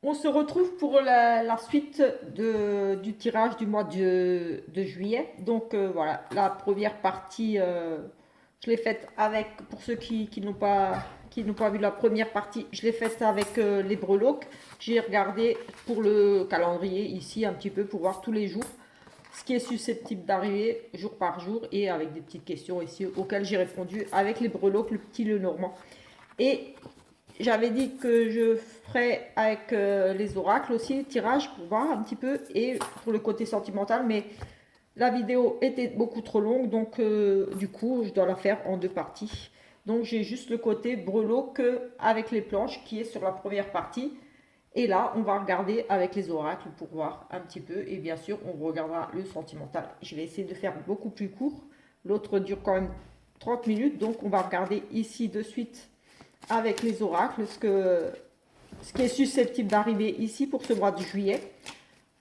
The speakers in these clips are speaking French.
On se retrouve pour la suite du tirage du mois de juillet. Donc voilà, la première partie, je l'ai faite avec, pour ceux qui n'ont pas vu la première partie, je l'ai faite avec les breloques. J'ai regardé pour le calendrier ici un petit peu pour voir tous les jours ce qui est susceptible d'arriver jour par jour et avec des petites questions ici auxquelles j'ai répondu avec les breloques, le petit le normand. Et j'avais dit que je ferais avec les oracles aussi, le tirage pour voir un petit peu et pour le côté sentimental, mais la vidéo était beaucoup trop longue, donc du coup, je dois la faire en deux parties. Donc j'ai juste le côté breloque avec les planches qui est sur la première partie. Et là, on va regarder avec les oracles pour voir un petit peu. Et bien sûr, on regardera le sentimental. Je vais essayer de faire beaucoup plus court. L'autre dure quand même 30 minutes. Donc, on va regarder ici de suite avec les oracles ce qui est susceptible d'arriver ici pour ce mois de juillet.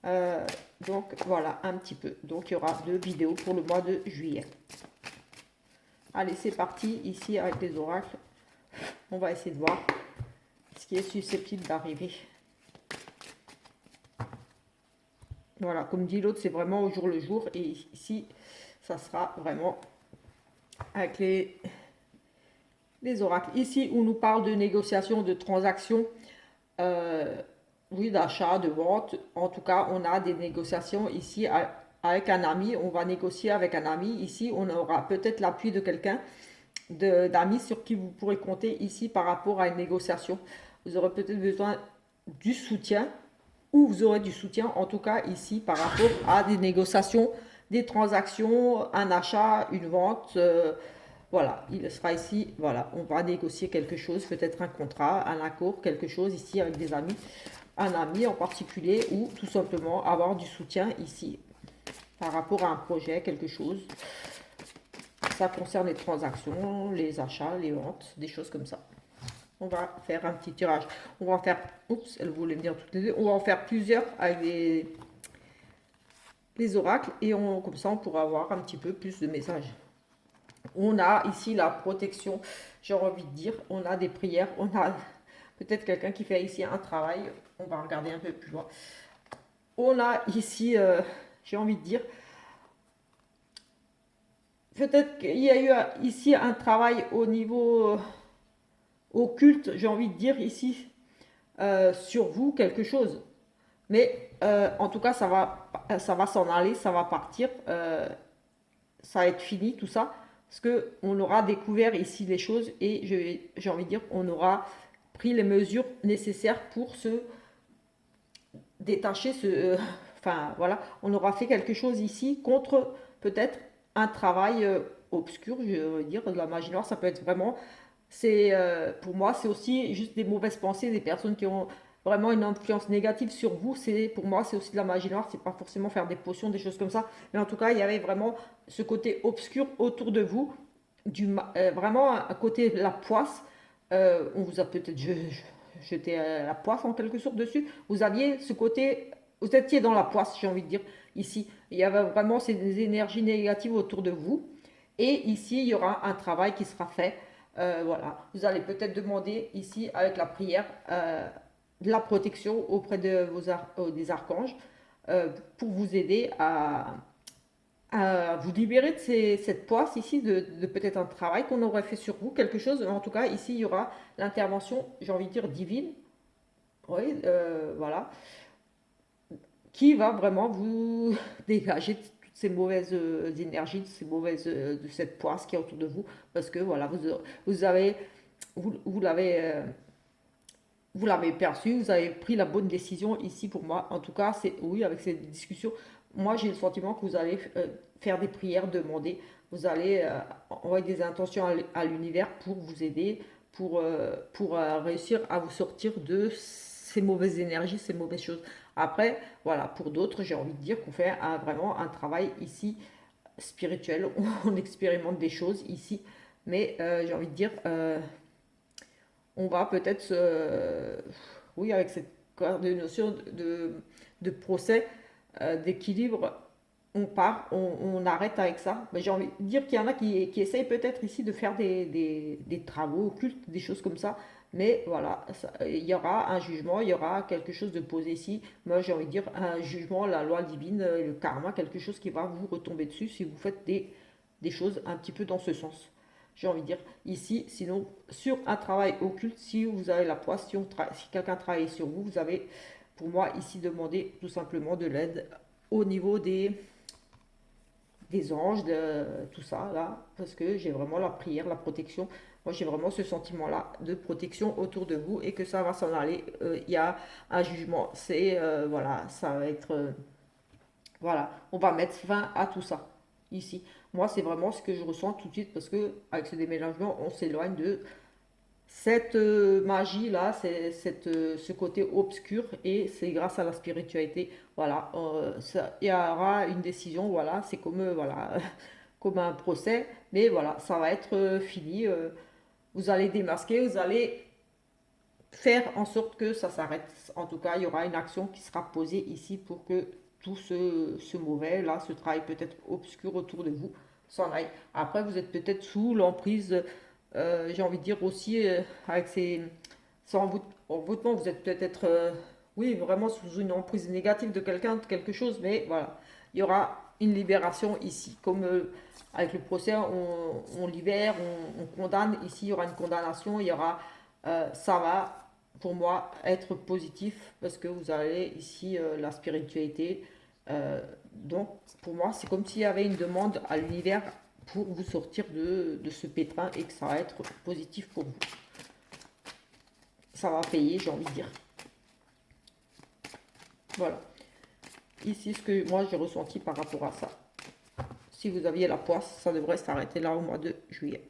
Euh, donc, voilà un petit peu. Donc, il y aura deux vidéos pour le mois de juillet. Allez, c'est parti. Ici, avec les oracles, on va essayer de voir ce qui est susceptible d'arriver. Voilà, comme dit l'autre, c'est vraiment au jour le jour. Et ici, ça sera vraiment avec les oracles. Ici, on nous parle de négociation, de transactions, euh, oui, d'achat, de vente. En tout cas, on a des négociations ici avec un ami. On va négocier avec un ami. Ici, on aura peut-être l'appui de quelqu'un, d'amis sur qui vous pourrez compter ici par rapport à une négociation. Vous aurez peut-être besoin du soutien ou vous aurez du soutien, en tout cas ici, par rapport à des négociations, des transactions, un achat, une vente. Voilà, il sera ici, voilà, on va négocier quelque chose, peut-être un contrat, un accord, quelque chose ici avec des amis, un ami en particulier, ou tout simplement avoir du soutien ici par rapport à un projet, quelque chose. Ça concerne les transactions, les achats, les ventes, des choses comme ça. On va faire un petit tirage. On va en faire, oups, elle voulait me dire toutes les deux. On va en faire plusieurs avec les oracles et comme ça on pourra avoir un petit peu plus de messages. On a ici la protection, j'ai envie de dire. On a des prières, on a peut-être quelqu'un qui fait ici un travail. On va regarder un peu plus loin. On a ici, j'ai envie de dire, peut-être qu'il y a eu ici un travail au niveau occulte, j'ai envie de dire ici, sur vous quelque chose. Mais en tout cas, ça va s'en aller, ça va partir, ça va être fini tout ça, parce que on aura découvert ici les choses et j'ai envie de dire, on aura pris les mesures nécessaires pour se détacher, enfin voilà, on aura fait quelque chose ici contre peut-être un travail obscur, je veux dire, de la magie noire, ça peut être vraiment c'est pour moi, c'est aussi juste des mauvaises pensées, des personnes qui ont vraiment une influence négative sur vous. C'est pour moi, c'est aussi de la magie noire. C'est pas forcément faire des potions, des choses comme ça, mais en tout cas, il y avait vraiment ce côté obscur autour de vous, vraiment un côté la poisse. On vous a peut-être jeté la poisse en quelque sorte dessus. Vous aviez ce côté, vous étiez dans la poisse, j'ai envie de dire ici. Il y avait vraiment ces énergies négatives autour de vous. Et ici, il y aura un travail qui sera fait. Voilà, vous allez peut-être demander ici avec la prière de la protection auprès de des archanges pour vous aider à vous libérer de cette poisse ici, de peut-être un travail qu'on aurait fait sur vous, quelque chose. En tout cas, ici, il y aura l'intervention, j'ai envie de dire, divine. Oui, voilà, qui va vraiment vous dégager de toutes ces mauvaises énergies, de ces mauvaises, de cette poisse qui est autour de vous, parce que voilà, vous avez, vous l'avez vous l'avez perçu, vous avez pris la bonne décision ici pour moi. En tout cas, c'est oui, avec cette discussion, moi j'ai le sentiment que vous allez faire des prières, demander, vous allez envoyer des intentions à l'univers pour vous aider, pour réussir à vous sortir de ces mauvaises énergies, ces mauvaises choses. Après, voilà, pour d'autres, j'ai envie de dire qu'on fait vraiment un travail ici spirituel, on expérimente des choses ici, mais j'ai envie de dire, on va peut-être, oui, avec cette notion de procès, d'équilibre, on part, on arrête avec ça. Mais j'ai envie de dire qu'il y en a qui essayent peut-être ici de faire des travaux occultes, des choses comme ça. Mais voilà, il y aura un jugement, il y aura quelque chose de posé ici. Moi, j'ai envie de dire un jugement, la loi divine, le karma, quelque chose qui va vous retomber dessus si vous faites des choses un petit peu dans ce sens. J'ai envie de dire ici, sinon, sur un travail occulte, si vous avez la poisse, si quelqu'un travaille sur vous, vous avez, pour moi, ici, demandé tout simplement de l'aide au niveau des anges, de tout ça, là, parce que j'ai vraiment la prière, la protection. Moi, j'ai vraiment ce sentiment-là de protection autour de vous et que ça va s'en aller. Il y a un jugement. Voilà, ça va être, voilà, on va mettre fin à tout ça, ici. Moi, c'est vraiment ce que je ressens tout de suite parce que avec ce déménagement, on s'éloigne de cette magie-là, ce côté obscur, et c'est grâce à la spiritualité. Voilà, il y aura une décision, voilà, c'est comme, voilà, comme un procès, mais voilà, ça va être fini. Vous allez démasquer, vous allez faire en sorte que ça s'arrête. En tout cas, il y aura une action qui sera posée ici pour que tout ce mauvais, là, ce travail peut-être obscur autour de vous, s'en aille. Après, vous êtes peut-être sous l'emprise, j'ai envie de dire aussi, avec ces envoûtements, vous êtes peut-être, oui, vraiment sous une emprise négative de quelqu'un, de quelque chose, mais voilà, il y aura une libération ici. Comme avec le procès, on libère, on condamne. Ici, il y aura une condamnation, il y aura, ça va pour moi être positif parce que vous avez ici la spiritualité. Donc pour moi, c'est comme s'il y avait une demande à l'univers pour vous sortir de ce pétrin et que ça va être positif pour vous. Ça va payer, j'ai envie de dire. Voilà. Ici, ce que moi j'ai ressenti par rapport à ça. Si vous aviez la poisse, ça devrait s'arrêter là au mois de juillet.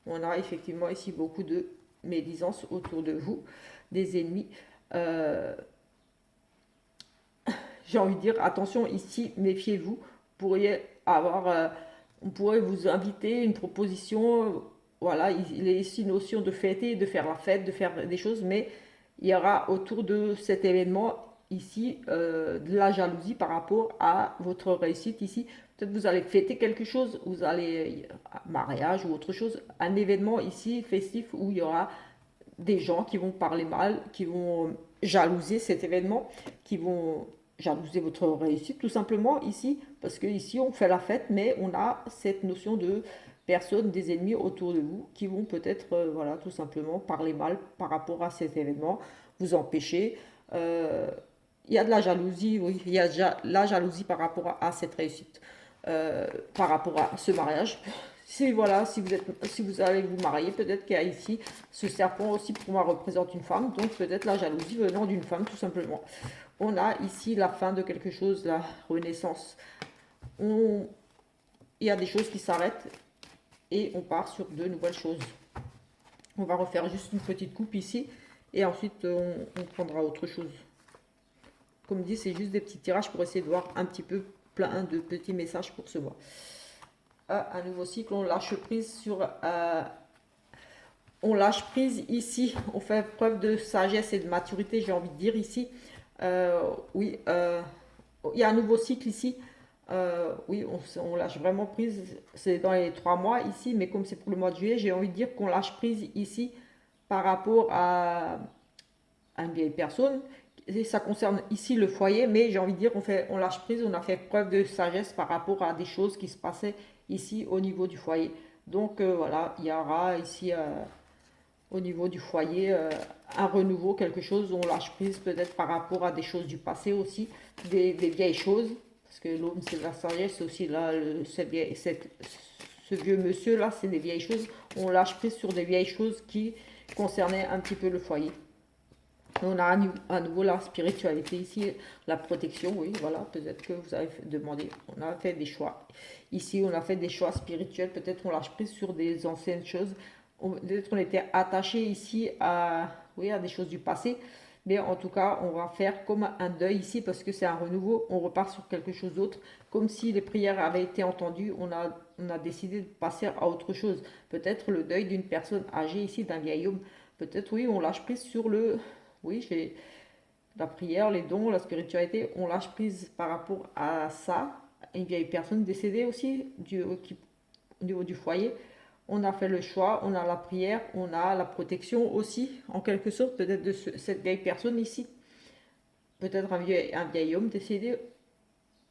On a effectivement ici beaucoup de médisance autour de vous, des ennemis. Euh, j'ai envie de dire, attention ici, méfiez-vous. Pourriez avoir, on pourrait vous inviter une proposition. Voilà, il est ici une notion de fêter, de faire la fête, de faire des choses, mais il y aura autour de cet événement ici de la jalousie par rapport à votre réussite ici. Peut-être vous allez fêter quelque chose, vous allez mariage ou autre chose, un événement ici festif où il y aura des gens qui vont parler mal, qui vont jalouser cet événement, qui vont jalouser votre réussite tout simplement ici, parce que ici on fait la fête, mais on a cette notion de personnes, des ennemis autour de vous qui vont peut-être, voilà, tout simplement parler mal par rapport à cet événement, vous empêcher. Euh, il y a de la jalousie, oui, il y a déjà la jalousie par rapport à cette réussite, par rapport à ce mariage. Si voilà, si vous allez vous marier, peut-être qu'il y a ici ce serpent aussi pour moi représente une femme, donc peut-être la jalousie venant d'une femme tout simplement. On a ici la fin de quelque chose, la renaissance. Il y a des choses qui s'arrêtent et on part sur de nouvelles choses. On va refaire juste une petite coupe ici et ensuite on prendra autre chose. Comme dit, c'est juste des petits tirages pour essayer de voir un petit peu plein de petits messages pour ce mois. Un nouveau cycle, on lâche prise sur on lâche prise ici, on fait preuve de sagesse et de maturité, j'ai envie de dire ici. Oui, il y a un nouveau cycle ici. Oui, on lâche vraiment prise. C'est dans les 3 mois ici, mais comme c'est pour le mois de juillet, j'ai envie de dire qu'on lâche prise ici par rapport à une vieille personne. Et ça concerne ici le foyer, mais j'ai envie de dire on lâche prise, on a fait preuve de sagesse par rapport à des choses qui se passaient ici au niveau du foyer. Donc voilà, il y aura ici au niveau du foyer un renouveau, quelque chose, on lâche prise peut-être par rapport à des choses du passé aussi, des vieilles choses, parce que l'homme c'est la sagesse aussi, là, ce vieux monsieur là, c'est des vieilles choses, on lâche prise sur des vieilles choses qui concernaient un petit peu le foyer. On a à nouveau la spiritualité ici, la protection, oui, voilà, peut-être que vous avez demandé, on a fait des choix. Ici, on a fait des choix spirituels, peut-être on lâche prise sur des anciennes choses, peut-être on était attaché ici à, oui, à des choses du passé, mais en tout cas, on va faire comme un deuil ici parce que c'est un renouveau, on repart sur quelque chose d'autre, comme si les prières avaient été entendues, on a décidé de passer à autre chose. Peut-être le deuil d'une personne âgée ici, d'un vieil homme, peut-être oui, on lâche prise sur le oui, j'ai la prière, les dons, la spiritualité, on lâche prise par rapport à ça. Une vieille personne décédée aussi au niveau du foyer. On a fait le choix, on a la prière, on a la protection aussi, en quelque sorte, peut-être de cette vieille personne ici. Peut-être un vieil homme décédé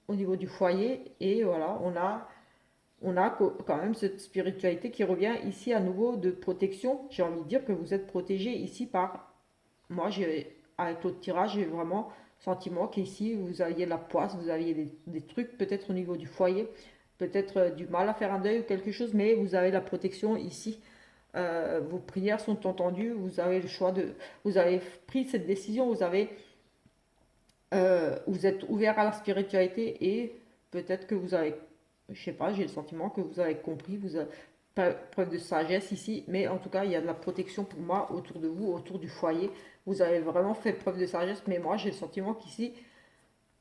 au niveau du foyer. Et voilà, on a quand même cette spiritualité qui revient ici à nouveau de protection. J'ai envie de dire que vous êtes protégé ici par... Moi, avec l'autre tirage, j'ai vraiment le sentiment qu'ici, vous aviez la poisse, vous aviez des trucs peut-être au niveau du foyer, peut-être du mal à faire un deuil ou quelque chose, mais vous avez la protection ici. Vos prières sont entendues, vous avez le choix de... Vous avez pris cette décision, vous êtes ouvert à la spiritualité et peut-être que vous avez, je sais pas, j'ai le sentiment que vous avez compris, vous avez pas preuve de sagesse ici, mais en tout cas, il y a de la protection pour moi autour de vous, autour du foyer. Vous avez vraiment fait preuve de sagesse, mais moi, j'ai le sentiment qu'ici,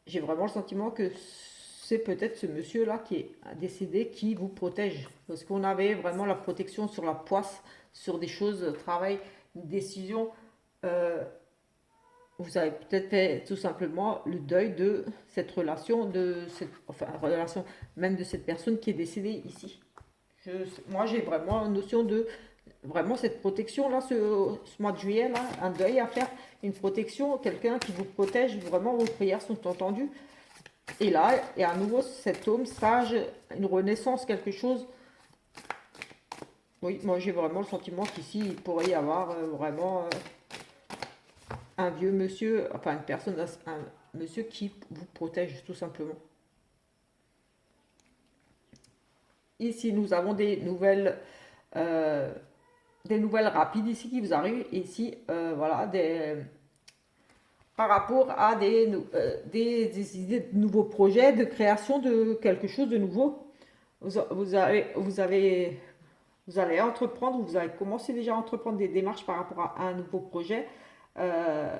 j'ai vraiment le sentiment que c'est peut-être ce monsieur-là qui est décédé qui vous protège. Parce qu'on avait vraiment la protection sur la poisse, sur des choses, travail, une décision. euh, Vous avez peut-être fait tout simplement le deuil de cette relation, enfin, relation même de cette personne qui est décédée ici. Moi, j'ai vraiment une notion de vraiment cette protection là, ce mois de juillet là, un deuil à faire, une protection, quelqu'un qui vous protège, vraiment vos prières sont entendues. Et là, et à nouveau cet homme sage, une renaissance, quelque chose. Oui, moi j'ai vraiment le sentiment qu'ici il pourrait y avoir vraiment un vieux monsieur, enfin une personne, un monsieur qui vous protège tout simplement. Ici, nous avons euh, des nouvelles rapides ici qui vous arrivent. Ici, voilà, par rapport à des idées de nouveaux projets, de création de quelque chose de nouveau. Vous allez entreprendre, vous avez commencé déjà à entreprendre des démarches par rapport à un nouveau projet. Euh,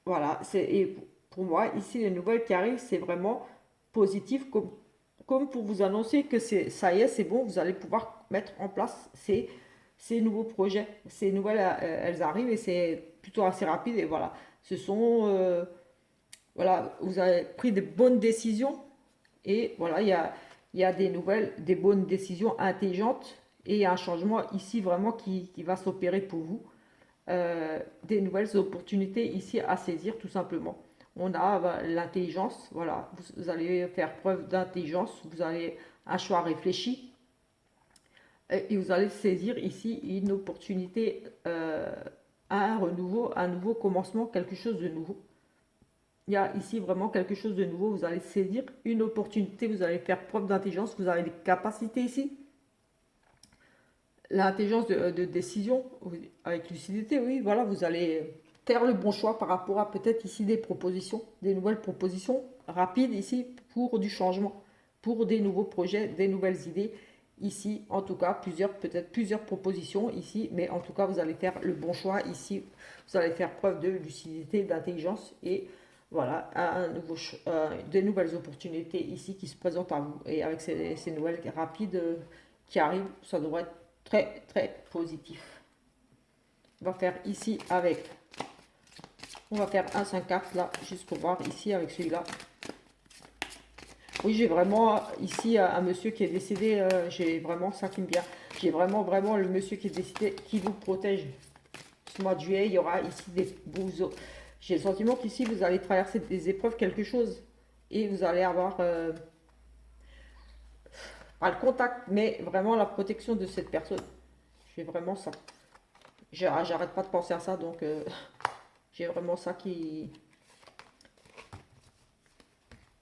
Voilà, et pour moi, ici, les nouvelles qui arrivent, c'est vraiment positif, comme pour vous annoncer que ça y est, c'est bon, vous allez pouvoir mettre en place ces nouveaux projets. Ces nouvelles, elles arrivent et c'est plutôt assez rapide. Et voilà, voilà, vous avez pris des bonnes décisions et voilà, il y a des nouvelles, des bonnes décisions intelligentes et il y a un changement ici vraiment qui va s'opérer pour vous, des nouvelles opportunités ici à saisir tout simplement. On a l'intelligence, voilà, vous allez faire preuve d'intelligence, vous allez un choix réfléchi et vous allez saisir ici une opportunité, un renouveau, un nouveau commencement, quelque chose de nouveau. Il y a ici vraiment quelque chose de nouveau, vous allez saisir une opportunité, vous allez faire preuve d'intelligence, vous avez des capacités ici. L'intelligence de décision, avec lucidité, oui, voilà, vous allez faire le bon choix par rapport à peut-être ici des propositions, des nouvelles propositions rapides ici pour du changement, pour des nouveaux projets, des nouvelles idées. Ici, en tout cas, peut-être plusieurs propositions ici, mais en tout cas, vous allez faire le bon choix ici. Vous allez faire preuve de lucidité, d'intelligence et voilà, des nouvelles opportunités ici qui se présentent à vous. Et avec ces nouvelles rapides qui arrivent, ça devrait être très très positif. On va faire ici avec, on va faire un 5-4 là, juste pour voir ici avec celui-là. Oui, j'ai vraiment ici un monsieur qui est décédé, j'ai vraiment ça qui me vient. J'ai vraiment vraiment le monsieur qui est décédé qui vous protège. Ce mois de juillet, il y aura ici des bouseaux. J'ai le sentiment qu'ici vous allez traverser des épreuves, quelque chose, et vous allez avoir pas le contact, mais vraiment la protection de cette personne. J'ai vraiment ça. J'arrête pas de penser à ça, donc j'ai vraiment ça qui...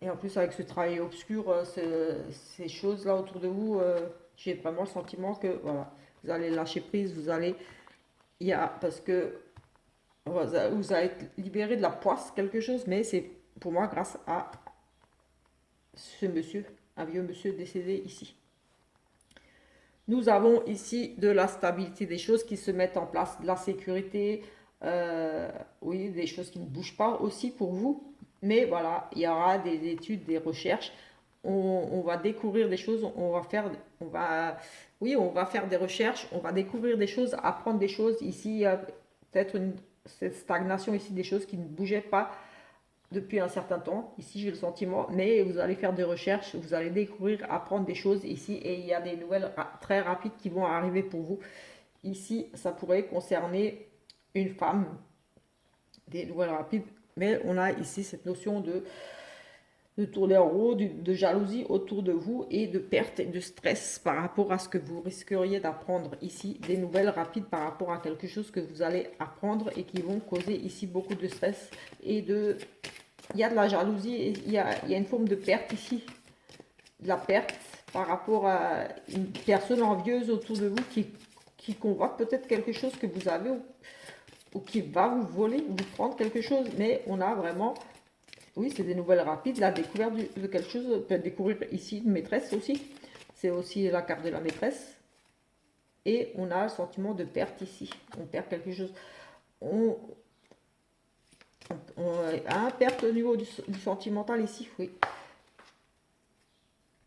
Et en plus, avec ce travail obscur, ces choses-là autour de vous, j'ai vraiment le sentiment que, voilà, vous allez lâcher prise, parce que vous allez être libéré de la poisse, quelque chose, mais c'est pour moi grâce à ce monsieur, un vieux monsieur décédé ici. Nous avons ici de la stabilité, des choses qui se mettent en place, de la sécurité, oui, des choses qui ne bougent pas aussi pour vous. Mais voilà, il y aura des études, des recherches. On va découvrir des choses, oui, on va faire des recherches, on va découvrir des choses, apprendre des choses. Ici, il y a peut-être cette stagnation ici, des choses qui ne bougeaient pas. depuis un certain temps. Ici, j'ai le sentiment, mais vous allez faire des recherches, vous allez découvrir, apprendre des choses ici, et il y a des nouvelles très rapides qui vont arriver pour vous. Ici, ça pourrait concerner une femme, des nouvelles rapides, mais on a ici cette notion de tourner en rond, de jalousie autour de vous et de perte et de stress par rapport à ce que vous risqueriez d'apprendre ici, des nouvelles rapides par rapport à quelque chose que vous allez apprendre et qui vont causer ici beaucoup de stress et de... Il y a de la jalousie et il y a une forme de perte ici, de la perte par rapport à une personne envieuse autour de vous qui convoite peut-être quelque chose que vous avez ou qui va vous voler, vous prendre quelque chose, mais on a vraiment... Oui, c'est des nouvelles rapides. La découverte de quelque chose, on peut découvrir ici une maîtresse aussi. C'est aussi la carte de la maîtresse. Et on a le sentiment de perte ici. On perd quelque chose. On a un perte au niveau du sentimental ici, oui.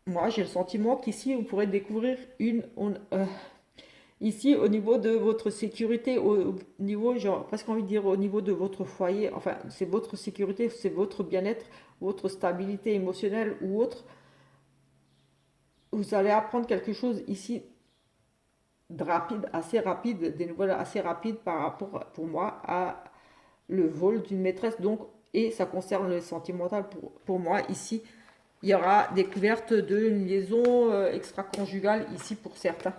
Moi, j'ai le sentiment qu'ici, vous pourrez découvrir ici, au niveau de votre sécurité, au niveau, genre, presque envie de dire au niveau de votre foyer, enfin, c'est votre sécurité, c'est votre bien-être, votre stabilité émotionnelle ou autre. Vous allez apprendre quelque chose ici de rapide, assez rapide, des nouvelles assez rapides par rapport, pour moi, à le vol d'une maîtresse. Donc, et ça concerne le sentimental pour moi. Ici, il y aura découverte d'une liaison extra-conjugale ici pour certains.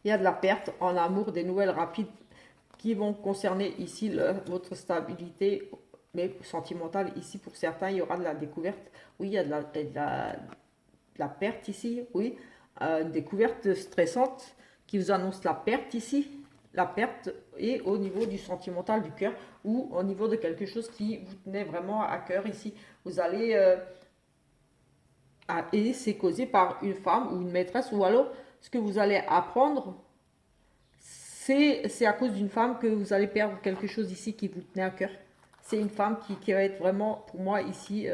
Il y a de la perte en amour, des nouvelles rapides qui vont concerner ici votre stabilité, mais sentimentale ici pour certains. Il y aura de la découverte. Oui, il y a de la perte ici, oui. Une découverte stressante qui vous annonce la perte ici. La perte et au niveau du sentimental du cœur ou au niveau de quelque chose qui vous tenait vraiment à cœur ici. Vous allez... et c'est causé par une femme ou une maîtresse ou alors ce que vous allez apprendre c'est à cause d'une femme que vous allez perdre quelque chose ici qui vous tenait à cœur. C'est une femme qui va être vraiment, pour moi, ici,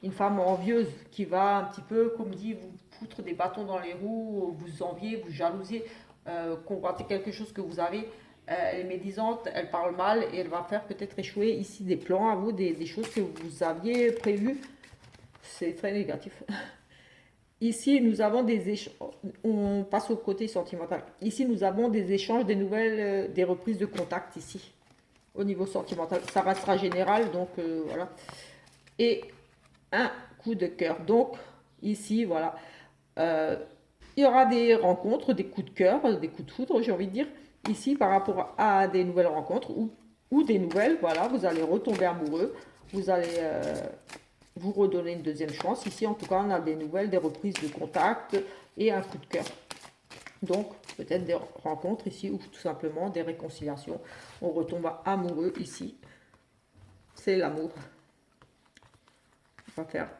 une femme envieuse, qui va un petit peu, comme dit, vous foutre des bâtons dans les roues, vous envier, vous jalouser, convoiter quelque chose que vous avez. Elle est médisante, elle parle mal et elle va faire peut-être échouer ici des plans à vous, des choses que vous aviez prévues. C'est très négatif. Ici, nous avons des échanges. On passe au côté sentimental. Ici, nous avons des échanges, des nouvelles, des reprises de contact ici, au niveau sentimental. Ça restera général, donc voilà. Et un coup de cœur. Donc, ici, voilà. Euh, il y aura des rencontres, des coups de cœur, des coups de foudre, j'ai envie de dire. Ici, par rapport à des nouvelles rencontres ou des nouvelles, voilà, vous allez retomber amoureux. Vous allez vous redonner une deuxième chance. Ici, en tout cas, on a des nouvelles, des reprises de contact et un coup de cœur. Donc, peut-être des rencontres ici ou tout simplement des réconciliations. On retombe amoureux ici. C'est l'amour. On va faire,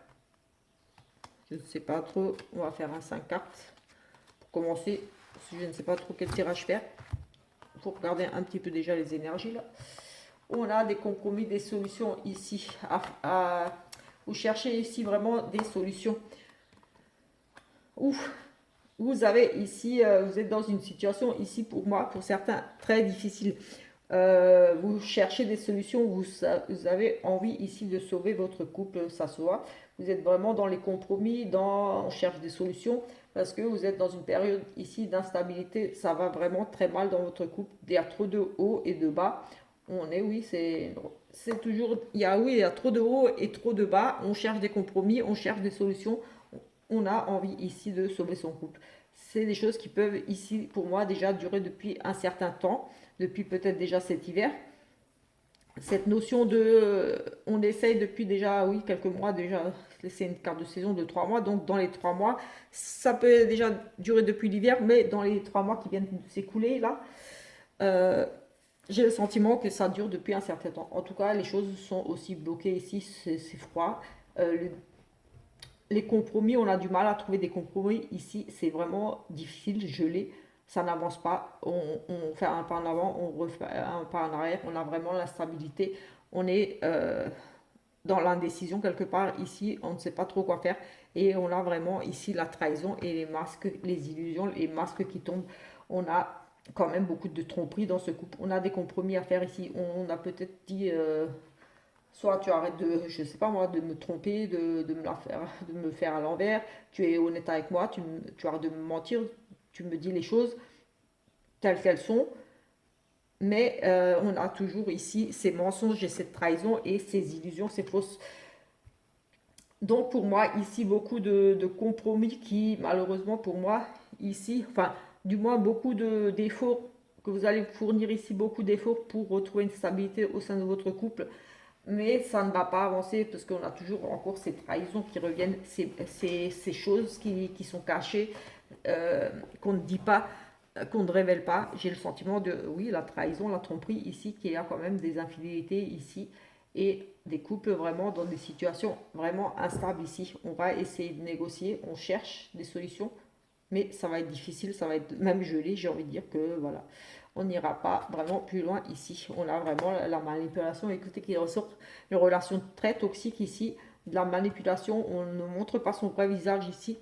je ne sais pas trop, on va faire un 5 cartes pour commencer. Je ne sais pas trop quel tirage faire. Il faut regarder un petit peu déjà les énergies là. On a des compromis, des solutions ici. Vous cherchez ici vraiment des solutions. Ouf, vous avez ici, vous êtes dans une situation ici pour moi, pour certains, très difficile. Vous cherchez des solutions, vous avez envie ici de sauver votre couple, ça se voit. Vous êtes vraiment dans les compromis, on cherche des solutions parce que vous êtes dans une période ici d'instabilité. Ça va vraiment très mal dans votre couple. Il y a trop de hauts et de bas. Oui, c'est toujours, il y a trop de hauts et trop de bas. On cherche des compromis, on cherche des solutions. On a envie ici de sauver son couple. C'est des choses qui peuvent ici, pour moi, déjà durer depuis un certain temps, depuis peut-être déjà cet hiver. Cette notion on essaye depuis déjà, oui, quelques mois déjà, c'est une carte de saison de 3 mois, donc dans les 3 mois, ça peut déjà durer depuis l'hiver, mais dans les 3 mois qui viennent de s'écouler, là, euh, j'ai le sentiment que ça dure depuis un certain temps. En tout cas, les choses sont aussi bloquées ici, c'est froid. Les compromis, on a du mal à trouver des compromis. Ici, c'est vraiment difficile, gelé. Ça n'avance pas. On fait un pas en avant, on refait un pas en arrière. On a vraiment l'instabilité. On est dans l'indécision quelque part. Ici, on ne sait pas trop quoi faire. Et on a vraiment ici la trahison et les masques, les illusions, les masques qui tombent. On a quand même beaucoup de tromperies dans ce couple. On a des compromis à faire ici. On a peut-être dit Soit tu arrêtes de, je sais pas moi, de me tromper, de me la faire, de me faire à l'envers. Tu es honnête avec moi, tu arrêtes de me mentir, tu me dis les choses telles qu'elles sont. Mais on a toujours ici ces mensonges et cette trahison et ces illusions, ces fausses. Donc pour moi, ici, beaucoup de compromis qui, malheureusement pour moi, ici, enfin, du moins beaucoup de d'efforts que vous allez fournir ici, beaucoup d'efforts pour retrouver une stabilité au sein de votre couple. Mais ça ne va pas avancer parce qu'on a toujours encore ces trahisons qui reviennent, ces choses qui sont cachées, qu'on ne dit pas, qu'on ne révèle pas. J'ai le sentiment de, oui, la trahison, la tromperie ici, qu'il y a quand même des infidélités ici et des couples vraiment dans des situations vraiment instables ici. On va essayer de négocier, on cherche des solutions, mais ça va être difficile, ça va être même gelé. J'ai envie de dire que voilà, on n'ira pas vraiment plus loin ici. On a vraiment la manipulation. Écoutez, qu'il ressort une relation très toxique ici, de la manipulation. On ne montre pas son vrai visage ici.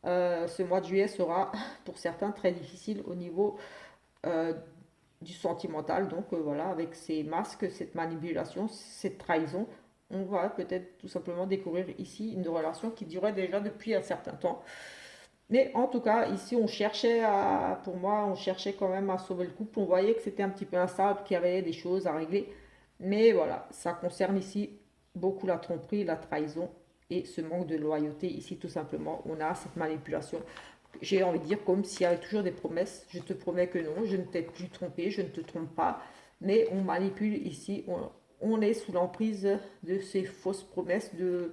Ce mois de juillet sera pour certains très difficile au niveau euh, du sentimental. Donc voilà, avec ces masques, cette manipulation, cette trahison, on va peut-être tout simplement découvrir ici une relation qui durait déjà depuis un certain temps. Mais en tout cas, ici, on cherchait à, pour moi, on cherchait quand même à sauver le couple. On voyait que c'était un petit peu instable, qu'il y avait des choses à régler. Mais voilà, ça concerne ici beaucoup la tromperie, la trahison et ce manque de loyauté. Ici, tout simplement, on a cette manipulation. J'ai envie de dire comme s'il y avait toujours des promesses. Je te promets que non, je ne t'ai plus trompé, je ne te trompe pas. Mais on manipule ici, on est sous l'emprise de ces fausses promesses, de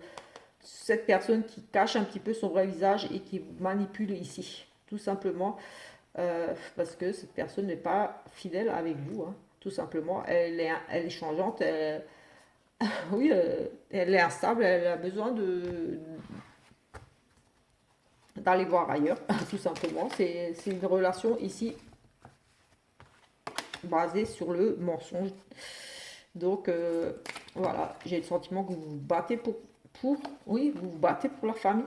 cette personne qui cache un petit peu son vrai visage et qui vous manipule ici. Tout simplement parce que cette personne n'est pas fidèle avec vous. Hein. Tout simplement, elle est changeante, oui, elle est instable, elle a besoin d'aller voir ailleurs, tout simplement. C'est une relation ici basée sur le mensonge. Donc voilà, j'ai le sentiment que vous vous battez oui, vous vous battez pour la famille,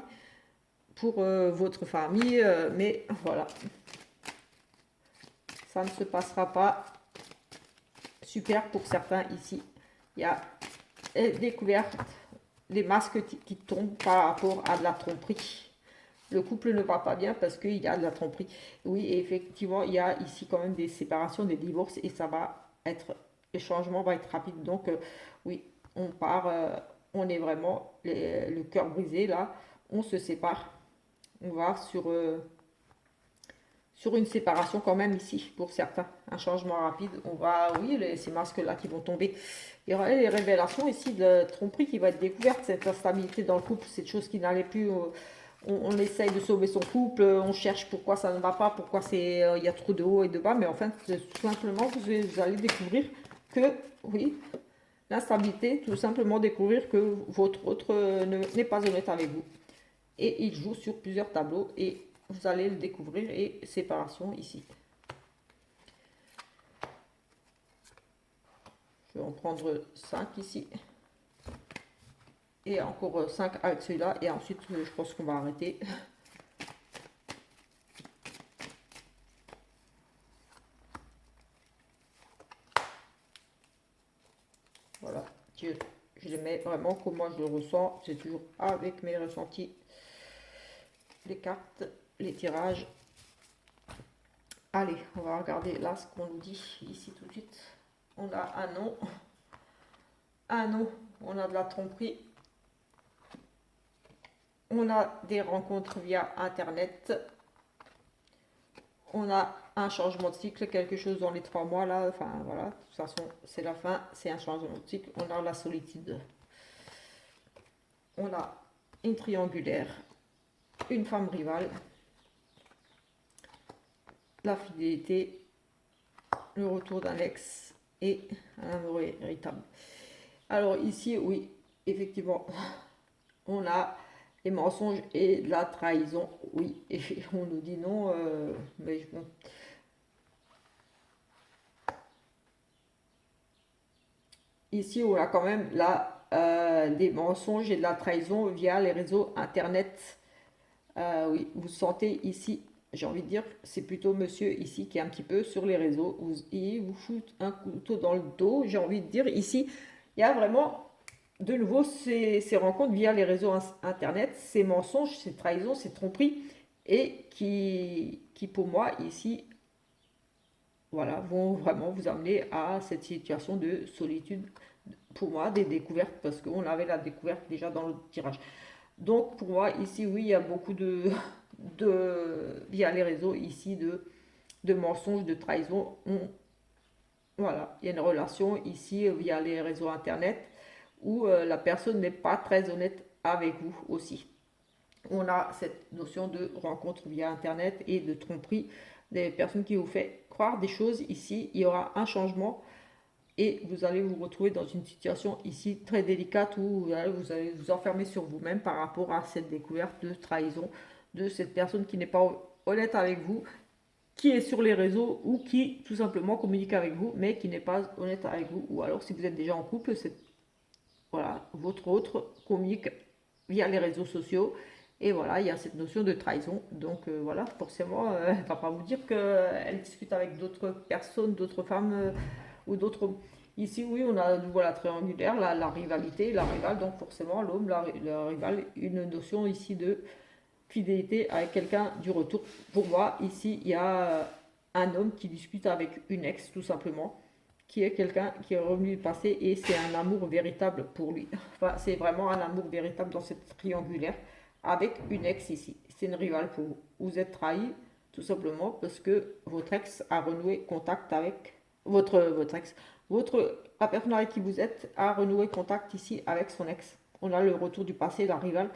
pour votre famille, mais voilà, ça ne se passera pas super pour certains ici. Il y a découverte des masques qui tombent par rapport à de la tromperie. Le couple ne va pas bien parce qu'il y a de la tromperie. Oui, et effectivement, il y a ici quand même des séparations, des divorces, et ça va être, le changement va être rapide. Donc, oui, on part, on est vraiment le cœur brisé là, on se sépare, on va sur une séparation quand même ici pour certains, un changement rapide. On va, oui, ces masques-là qui vont tomber. Il y aura les révélations ici de tromperie qui va être découverte, cette instabilité dans le couple, cette chose qui n'allait plus. On essaye de sauver son couple, on cherche pourquoi ça ne va pas, pourquoi il y a trop de haut et de bas, mais en fait, tout simplement, vous allez découvrir que, oui, l'instabilité, tout simplement découvrir que votre autre n'est pas honnête avec vous. Et il joue sur plusieurs tableaux et vous allez le découvrir. Et séparation ici. Je vais en prendre 5 ici. Et encore 5 avec celui-là. Et ensuite, je pense qu'on va arrêter. Voilà. Je les mets vraiment comme moi je le ressens. C'est toujours avec mes ressentis. Les cartes, les tirages. Allez, on va regarder là ce qu'on nous dit ici tout de suite. On a un non. Un non. On a de la tromperie. On a des rencontres via Internet. On a un changement de cycle, quelque chose dans les 3 mois là. Enfin voilà, de toute façon, c'est la fin, c'est un changement de cycle. On a la solitude. On a une triangulaire, une femme rivale, la fidélité, le retour d'un ex et un amour véritable. Alors ici, oui, effectivement, on a les mensonges et la trahison. Oui, et on nous dit non, mais bon. Ici, on a quand même là des mensonges et de la trahison via les réseaux internet. Oui, vous sentez ici, j'ai envie de dire, c'est plutôt monsieur ici qui est un petit peu sur les réseaux. Il vous fout un couteau dans le dos, j'ai envie de dire. Ici, il y a vraiment de nouveau, ces rencontres via les réseaux internet, ces mensonges, ces trahisons, ces tromperies, et qui pour moi, ici, voilà, vont vraiment vous amener à cette situation de solitude. Pour moi, des découvertes, parce qu'on avait la découverte déjà dans le tirage. Donc, pour moi, ici, oui, il y a beaucoup via les réseaux, ici, de mensonges, de trahison. Voilà, il y a une relation ici via les réseaux internet où la personne n'est pas très honnête avec vous aussi. On a cette notion de rencontre via internet et de tromperie, des personnes qui vous font croire des choses ici. Il y aura un changement et vous allez vous retrouver dans une situation ici très délicate où vous allez vous enfermer sur vous-même par rapport à cette découverte de trahison de cette personne qui n'est pas honnête avec vous, qui est sur les réseaux ou qui tout simplement communique avec vous mais qui n'est pas honnête avec vous. Ou alors si vous êtes déjà en couple, c'est voilà, votre autre communique via les réseaux sociaux. Et voilà, il y a cette notion de trahison. Donc voilà, forcément, elle ne va pas vous dire qu'elle discute avec d'autres personnes, d'autres femmes ou d'autres hommes. Ici, oui, on a voilà, triangulaire, la rivalité, la rivale. Donc forcément, l'homme, la rivale, une notion ici de fidélité avec quelqu'un du retour. Pour moi, ici, il y a un homme qui discute avec une ex, tout simplement, qui est quelqu'un qui est revenu du passé et c'est un amour véritable pour lui. Enfin, c'est vraiment un amour véritable dans cette triangulaire avec une ex ici. C'est une rivale pour vous. Vous êtes trahi tout simplement parce que votre ex a renoué contact avec votre ex. La personne avec qui vous êtes a renoué contact ici avec son ex. On a le retour du passé, la rivale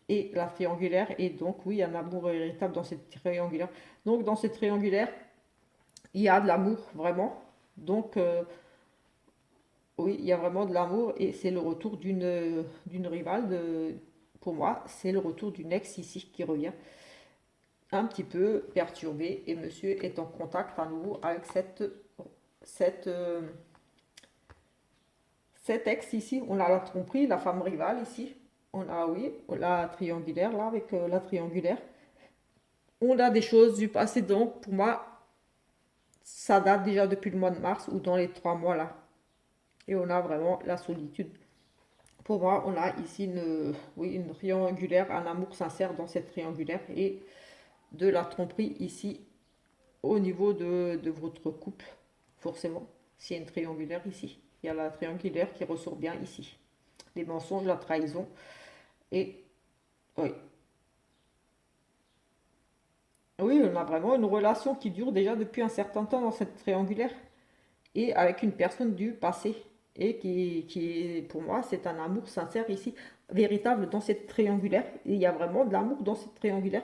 et la triangulaire. Et donc, oui, il y a un amour véritable dans cette triangulaire. Donc, dans cette triangulaire, il y a de l'amour, vraiment. Donc, oui, il y a vraiment de l'amour et c'est le retour d'une rivale. Pour moi, c'est le retour d'une ex ici qui revient un petit peu perturbé et monsieur est en contact à nouveau avec cette, euh, cette ex ici. On a la tromperie, la femme rivale ici. On a, oui, la triangulaire là avec la triangulaire. On a des choses du passé, donc pour moi, ça date déjà depuis le mois de mars ou dans les 3 mois là. Et on a vraiment la solitude. Pour moi, on a ici oui, une triangulaire, un amour sincère dans cette triangulaire et de la tromperie ici au niveau de votre couple, forcément. S'il y a une triangulaire ici, il y a la triangulaire qui ressort bien ici. Les mensonges, la trahison et oui. Oui, on a vraiment une relation qui dure déjà depuis un certain temps dans cette triangulaire et avec une personne du passé. Et pour moi, c'est un amour sincère ici, véritable dans cette triangulaire. Et il y a vraiment de l'amour dans cette triangulaire.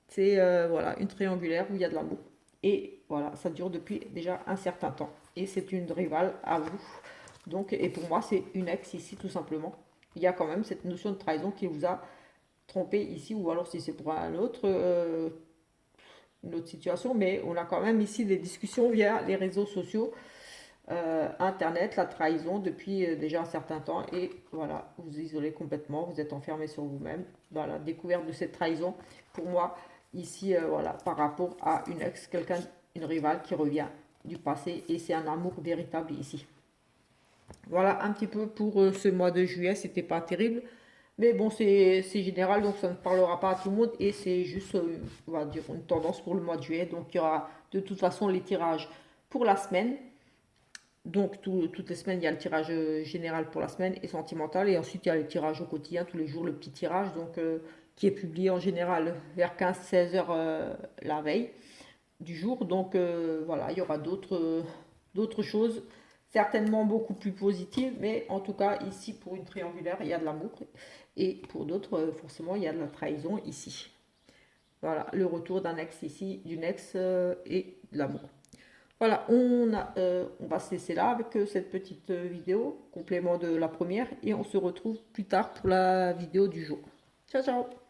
C'est voilà, une triangulaire où il y a de l'amour. Et voilà, ça dure depuis déjà un certain temps. Et c'est une rivale à vous. Donc, et pour moi, c'est une ex ici, tout simplement. Il y a quand même cette notion de trahison qui vous a trompé ici, ou alors si c'est pour une autre situation, mais on a quand même ici des discussions via les réseaux sociaux, Internet, la trahison depuis déjà un certain temps, et voilà, vous vous isolez complètement, vous êtes enfermé sur vous-même dans la découverte de cette trahison. Pour moi, ici, voilà, par rapport à une ex, quelqu'un, une rivale qui revient du passé, et c'est un amour véritable ici. Voilà un petit peu pour ce mois de juillet, c'était pas terrible. Mais bon, c'est général, donc ça ne parlera pas à tout le monde et c'est juste, on va dire, une tendance pour le mois de juillet. Donc il y aura de toute façon les tirages pour la semaine. Donc toutes les semaines, il y a le tirage général pour la semaine et sentimental. Et ensuite, il y a le tirage au quotidien, tous les jours, le petit tirage, donc qui est publié en général vers 15-16 heures la veille du jour. Donc voilà, il y aura d'autres choses, certainement beaucoup plus positives, mais en tout cas ici pour une triangulaire, il y a de l'amour et pour d'autres, forcément, il y a de la trahison ici. Voilà, le retour d'un ex ici, d'une ex et de l'amour. Voilà, on va se laisser là avec cette petite vidéo, complément de la première, et on se retrouve plus tard pour la vidéo du jour. Ciao, ciao!